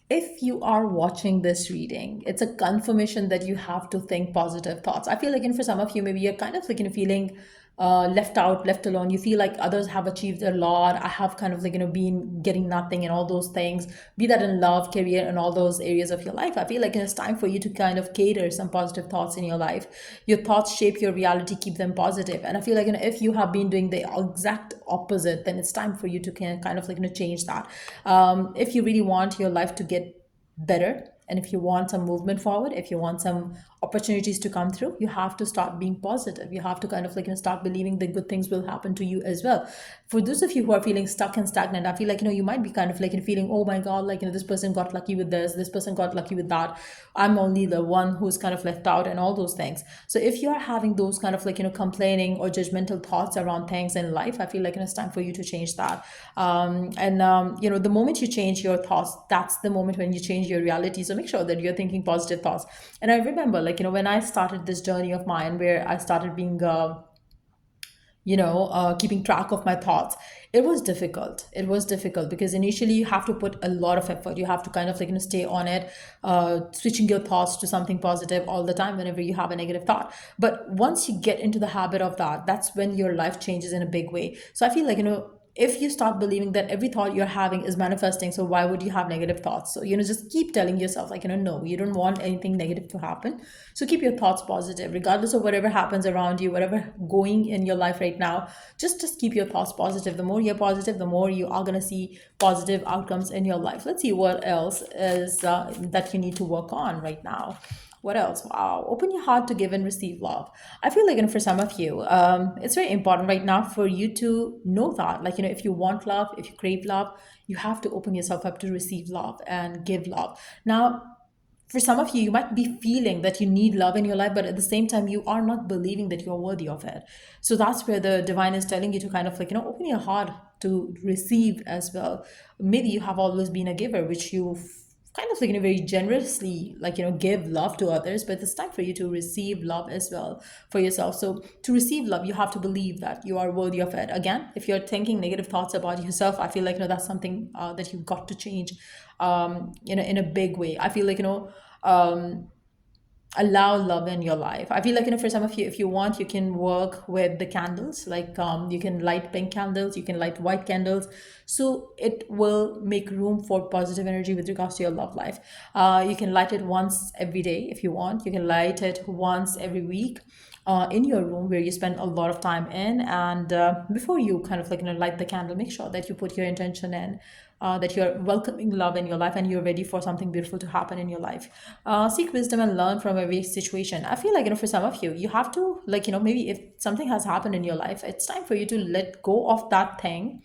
If you are watching this reading, it's a confirmation that you have to think positive thoughts. I feel like, for some of you, maybe you're kind of like, feeling left out, left alone. You feel like others have achieved a lot. I have kind of like, been getting nothing and all those things, be that in love, career, and all those areas of your life. I feel like it's time for you to kind of cater some positive thoughts in your life. Your thoughts shape your reality, keep them positive. And I feel like, if you have been doing the exact opposite, then it's time for you to kind of like, change that. If you really want your life to get better, and if you want some movement forward, if you want some opportunities to come through, you have to start being positive. You have to kind of like, start believing that good things will happen to you as well. For those of you who are feeling stuck and stagnant, I feel like, you might be kind of like feeling, oh my god, like, this person got lucky with this person got lucky with that, I'm only the one who's kind of left out, and all those things. So if you are having those kind of like, complaining or judgmental thoughts around things in life, I feel like it's time for you to change that. And the moment you change your thoughts, that's the moment when you change your reality. So make sure that you're thinking positive thoughts. And I remember, like, when I started this journey of mine, where I started being keeping track of my thoughts, it was difficult because initially you have to put a lot of effort. You have to kind of like, stay on it, switching your thoughts to something positive all the time whenever you have a negative thought. But once you get into the habit of that, that's when your life changes in a big way. So I feel like, if you start believing that every thought you're having is manifesting, so why would you have negative thoughts? So, just keep telling yourself, like, no, you don't want anything negative to happen. So keep your thoughts positive, regardless of whatever happens around you, whatever going in your life right now. Just keep your thoughts positive. The more you're positive, the more you are gonna see positive outcomes in your life. Let's see what else is that you need to work on right now. What else? Wow. Open your heart to give and receive love. I feel like, for some of you, it's very important right now for you to know that. Like, if you want love, if you crave love, you have to open yourself up to receive love and give love. Now, for some of you, you might be feeling that you need love in your life, but at the same time, you are not believing that you're worthy of it. So that's where the divine is telling you to kind of like, open your heart to receive as well. Maybe you have always been a giver, which you kind of like, very generously, like, give love to others, but it's time for you to receive love as well for yourself. So to receive love, you have to believe that you are worthy of it. Again, if you're thinking negative thoughts about yourself, I feel like, that's something that you've got to change in a big way. I feel like, um, allow love in your life. I feel like, for some of you, if you want, you can work with the candles. Like, you can light pink candles, you can light white candles, so it will make room for positive energy with regards to your love life. You can light it once every day if you want. You can light it once every week, in your room where you spend a lot of time in. And before you kind of like, light the candle, make sure that you put your intention in, that you're welcoming love in your life and you're ready for something beautiful to happen in your life. Seek wisdom and learn from every situation. I feel like, for some of you, you have to, like, maybe if something has happened in your life, it's time for you to let go of that thing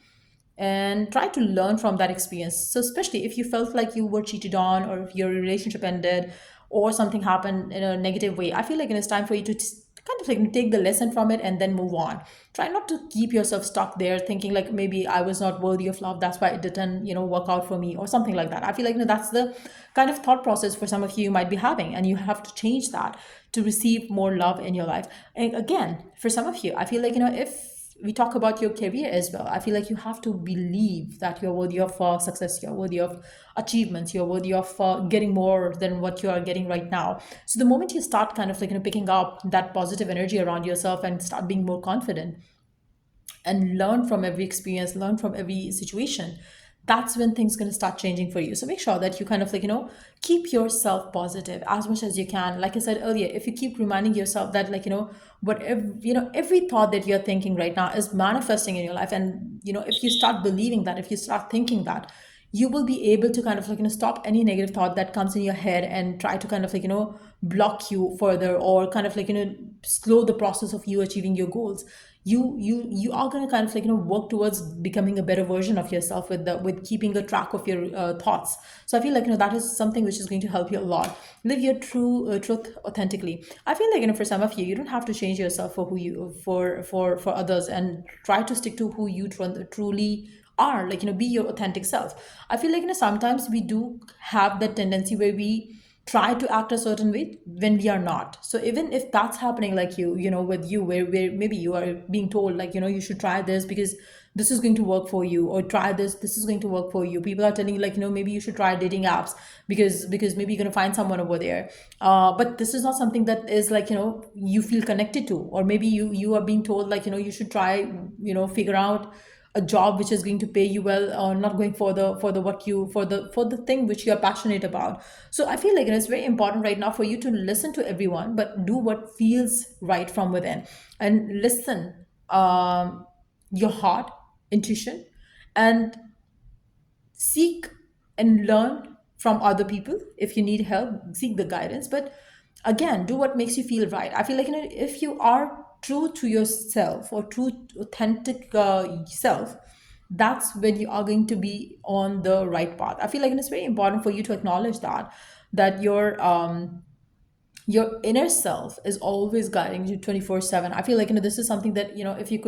and try to learn from that experience. So especially if you felt like you were cheated on, or if your relationship ended, or something happened in a negative way, I feel like it's time for you to kind of like take the lesson from it and then move on. Try not to keep yourself stuck there thinking like, maybe I was not worthy of love, that's why it didn't, work out for me, or something like that. I feel like, that's the kind of thought process for some of you might be having, and you have to change that to receive more love in your life. And again, for some of you, I feel like, if we talk about your career as well, I feel like you have to believe that you're worthy of success, you're worthy of achievements, you're worthy of getting more than what you are getting right now. So the moment you start kind of like, picking up that positive energy around yourself and start being more confident and learn from every experience, learn from every situation, that's when things going to start changing for you. So make sure that you kind of like, keep yourself positive as much as you can. Like I said earlier, if you keep reminding yourself that, like, whatever, every thought that you're thinking right now is manifesting in your life. And, if you start believing that, if you start thinking that, you will be able to kind of like, stop any negative thought that comes in your head and try to kind of like, block you further, or kind of like, slow the process of you achieving your goals. You are going to kind of like, work towards becoming a better version of yourself with keeping a track of your thoughts. So I feel like, that is something which is going to help you a lot. Live your truth authentically. I feel like, for some of you, you don't have to change yourself for who you for others, and try to stick to who you truly are. Like, be your authentic self. I feel like, sometimes we do have that tendency where we try to act a certain way when we are not. So even if that's happening, like, with you, where maybe you are being told, like, you should try this because this is going to work for you, or try this is going to work for you. People are telling you, like, maybe you should try dating apps, because maybe you're going to find someone over there. But this is not something that is, like, you feel connected to. Or maybe you are being told, like, you should try, figure out a job which is going to pay you well, or not going for the what you for the thing which you are passionate about. So I feel like it's very important right now for you to listen to everyone, but do what feels right from within. And listen, your heart, intuition, and seek and learn from other people. If you need help, seek the guidance. But again, do what makes you feel right. I feel like, if you are true to yourself, or true authentic self, that's when you are going to be on the right path. I feel like it's very important for you to acknowledge that your inner self is always guiding you 24/7. I feel like, this is something that, if you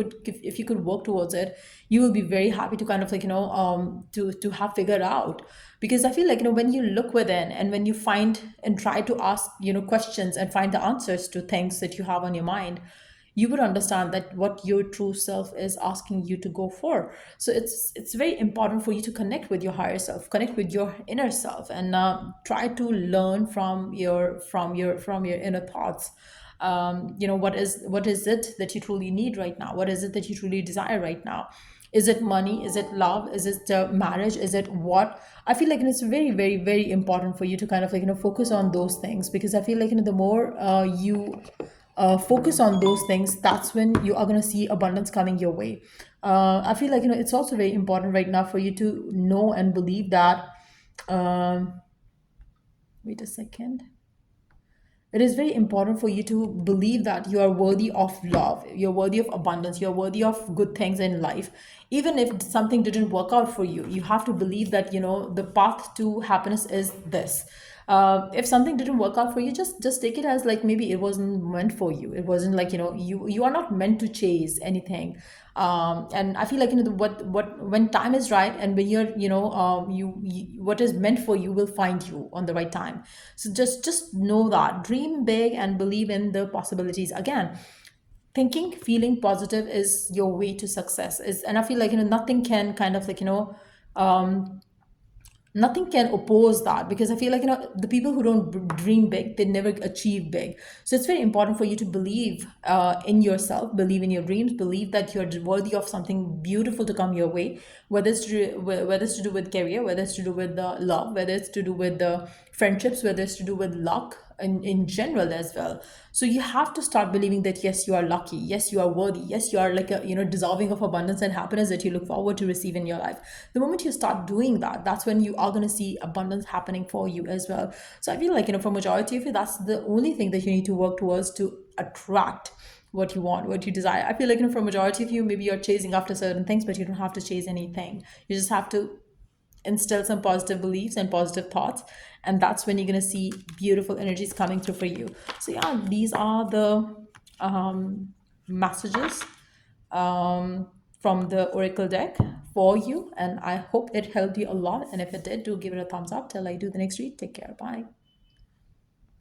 could work towards it, you will be very happy to kind of, like, to have figured out. Because I feel like, when you look within, and when you find and try to ask, questions, and find the answers to things that you have on your mind, you would understand that what your true self is asking you to go for. So it's very important for you to connect with your higher self, connect with your inner self, and try to learn from your inner thoughts. What is it that you truly need right now? What is it that you truly desire right now? Is it money? Is it love? Is it marriage? Is it what? I feel like it's very, very, very important for you to kind of, like, focus on those things. Because I feel like, the more you focus on those things, that's when you are going to see abundance coming your way. I feel like, it's also very important right now for you to know and believe that. Um, Wait a second. It is very important for you to believe that you are worthy of love, you're worthy of abundance, you're worthy of good things in life. Even if something didn't work out for you, you have to believe that, the path to happiness is this. If something didn't work out for you, just take it as, like, maybe it wasn't meant for you. It wasn't, like, you are not meant to chase anything. And I feel like, what when time is right, and when you're, what is meant for you will find you on the right time. So just know that, dream big and believe in the possibilities. Again, thinking, feeling positive is your way to success. Is And I feel like, nothing can kind of, like, nothing can oppose that. Because I feel like, the people who don't dream big, they never achieve big. So it's very important for you to believe in yourself, believe in your dreams, believe that you're worthy of something beautiful to come your way. Whether it's to do with career, whether it's to do with the love, whether it's to do with the friendships, whether it's to do with luck in general as well. So you have to start believing that, yes, you are lucky, yes, you are worthy, yes, you are, like, a deserving of abundance and happiness that you look forward to receive in your life. The moment you start doing that, that's when you are going to see abundance happening for you as well. So I feel like, for majority of you, that's the only thing that you need to work towards to attract what you want, what you desire. I feel like, for majority of you, maybe you're chasing after certain things, but you don't have to chase anything. You just have to instill some positive beliefs and positive thoughts, and that's when you're going to see beautiful energies coming through for you. So yeah, these are the messages um, from the oracle deck for you, and I hope it helped you a lot. And if it did, do give it a thumbs up. Till I do the next read, take care, bye.